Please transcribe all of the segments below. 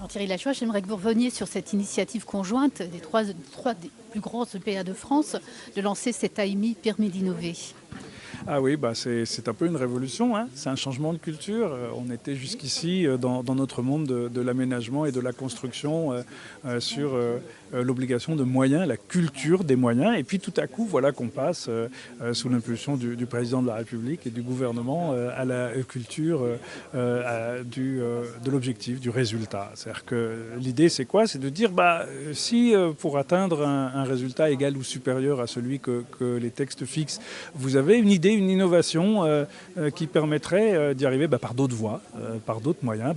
Alors Thierry Lachois, j'aimerais que vous reveniez sur cette initiative conjointe des trois des plus grands EPA de France de lancer cet AMI Permis d'innover. Ah oui, bah c'est un peu une révolution, hein. C'est un changement de culture. On était jusqu'ici dans notre monde de l'aménagement et de la construction sur l'obligation de moyens, la culture des moyens. Et puis tout à coup, voilà qu'on passe sous l'impulsion du président de la République et du gouvernement à la culture de l'objectif, du résultat. C'est-à-dire que l'idée, c'est quoi? C'est de dire, si pour atteindre un résultat égal ou supérieur à celui que les textes fixent, vous avez une idée, une innovation qui permettrait d'y arriver par d'autres voies, par d'autres moyens,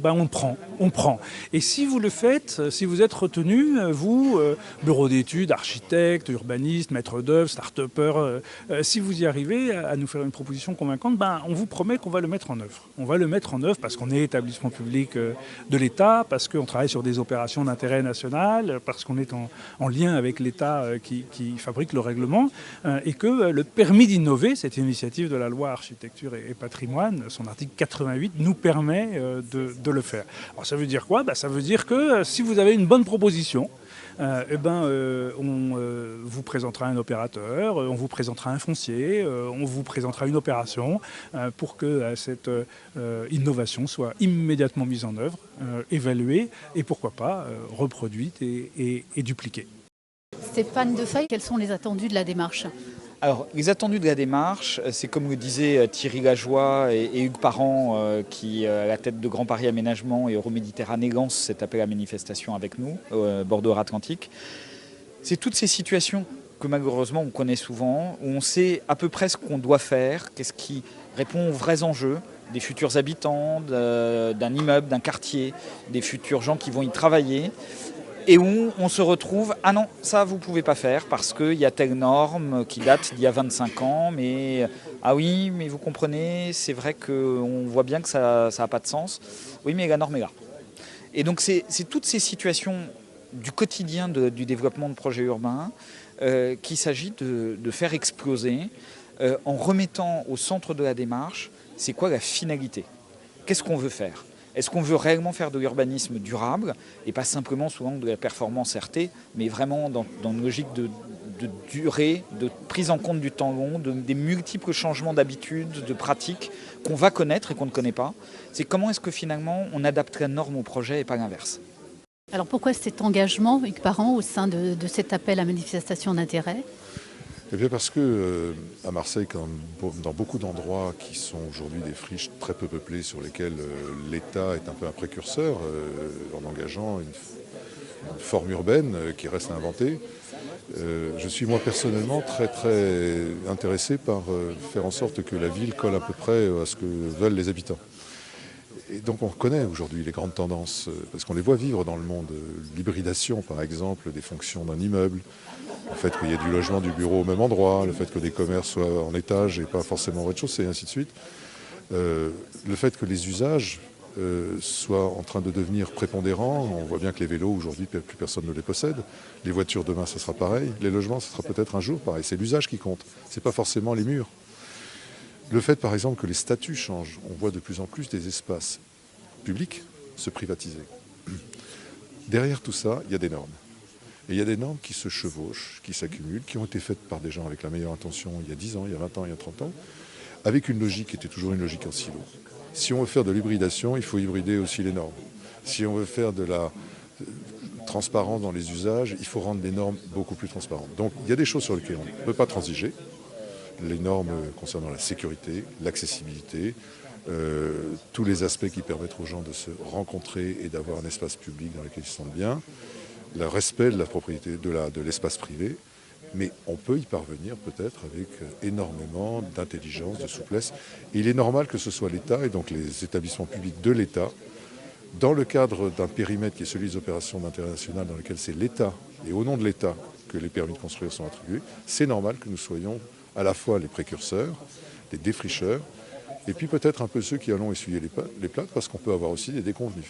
on prend. Et si vous le faites, si vous êtes retenu, vous, bureau d'études, architecte, urbaniste, maître d'œuvre, start-upper, si vous y arrivez à nous faire une proposition convaincante, on vous promet qu'on va le mettre en œuvre. On va le mettre en œuvre parce qu'on est établissement public de l'État, parce qu'on travaille sur des opérations d'intérêt national, parce qu'on est en lien avec l'État qui fabrique le règlement, et que le permis d'innover, cette initiative de la loi architecture et patrimoine, son article 88, nous permet de le faire. Alors ça veut dire quoi? Ça veut dire que si vous avez une bonne proposition, on vous présentera un opérateur, on vous présentera un foncier, on vous présentera une opération pour que cette innovation soit immédiatement mise en œuvre, évaluée et pourquoi pas reproduite et dupliquée. Stéphane Defay, quels sont les attendus de la démarche? Alors, les attendus de la démarche, c'est comme le disaient Thierry Lajoie et Hugues Parent, qui, à la tête de Grand Paris Aménagement et Euroméditerranée, lancent cet appel à manifestation avec nous, Bordeaux-Atlantique. C'est toutes ces situations que malheureusement on connaît souvent, où on sait à peu près ce qu'on doit faire, qu'est-ce qui répond aux vrais enjeux des futurs habitants, d'un immeuble, d'un quartier, des futurs gens qui vont y travailler. Et où on se retrouve, ah non, ça vous pouvez pas faire parce qu'il y a telle norme qui date d'il y a 25 ans, mais ah oui, mais vous comprenez, c'est vrai qu'on voit bien que ça n'a pas de sens. Oui, mais la norme est là. Et donc c'est toutes ces situations du quotidien du développement de projets urbains qu'il s'agit de faire exploser en remettant au centre de la démarche, c'est quoi la finalité? Qu'est-ce qu'on veut faire? Est-ce qu'on veut réellement faire de l'urbanisme durable et pas simplement souvent de la performance RT, mais vraiment dans une logique de durée, de prise en compte du temps long, des multiples changements d'habitudes, de pratiques qu'on va connaître et qu'on ne connaît pas. C'est comment est-ce que finalement on adapte la norme au projet et pas l'inverse. Alors pourquoi cet engagement, Hugues Parent, au sein de cet appel à manifestation d'intérêt? Eh bien parce que à Marseille, comme dans beaucoup d'endroits qui sont aujourd'hui des friches très peu peuplées sur lesquelles l'État est un peu un précurseur en engageant une forme urbaine qui reste à inventer, je suis moi personnellement très intéressé par faire en sorte que la ville colle à peu près à ce que veulent les habitants. Et donc on reconnaît aujourd'hui les grandes tendances, parce qu'on les voit vivre dans le monde. L'hybridation par exemple des fonctions d'un immeuble, le fait qu'il y ait du logement, du bureau au même endroit, le fait que des commerces soient en étage et pas forcément au rez-de-chaussée, et ainsi de suite. Le fait que les usages soient en train de devenir prépondérants. On voit bien que les vélos aujourd'hui, plus personne ne les possède. Les voitures demain, ça sera pareil. Les logements, ça sera peut-être un jour pareil. C'est l'usage qui compte, c'est pas forcément les murs. Le fait, par exemple, que les statuts changent, on voit de plus en plus des espaces publics se privatiser. Derrière tout ça, il y a des normes. Et il y a des normes qui se chevauchent, qui s'accumulent, qui ont été faites par des gens avec la meilleure intention il y a 10 ans, il y a 20 ans, il y a 30 ans, avec une logique qui était toujours une logique en silo. Si on veut faire de l'hybridation, il faut hybrider aussi les normes. Si on veut faire de la transparence dans les usages, il faut rendre les normes beaucoup plus transparentes. Donc il y a des choses sur lesquelles on ne peut pas transiger. Les normes concernant la sécurité, l'accessibilité, tous les aspects qui permettent aux gens de se rencontrer et d'avoir un espace public dans lequel ils se sentent bien, le respect de la propriété, de l'espace privé, mais on peut y parvenir peut-être avec énormément d'intelligence, de souplesse. Et il est normal que ce soit l'État et donc les établissements publics de l'État, dans le cadre d'un périmètre qui est celui des opérations d'intérêt national dans lequel c'est l'État et au nom de l'État que les permis de construire sont attribués, c'est normal que nous soyons à la fois les précurseurs, les défricheurs, et puis peut-être un peu ceux qui allons essuyer les plâtres parce qu'on peut avoir aussi des déconvenus.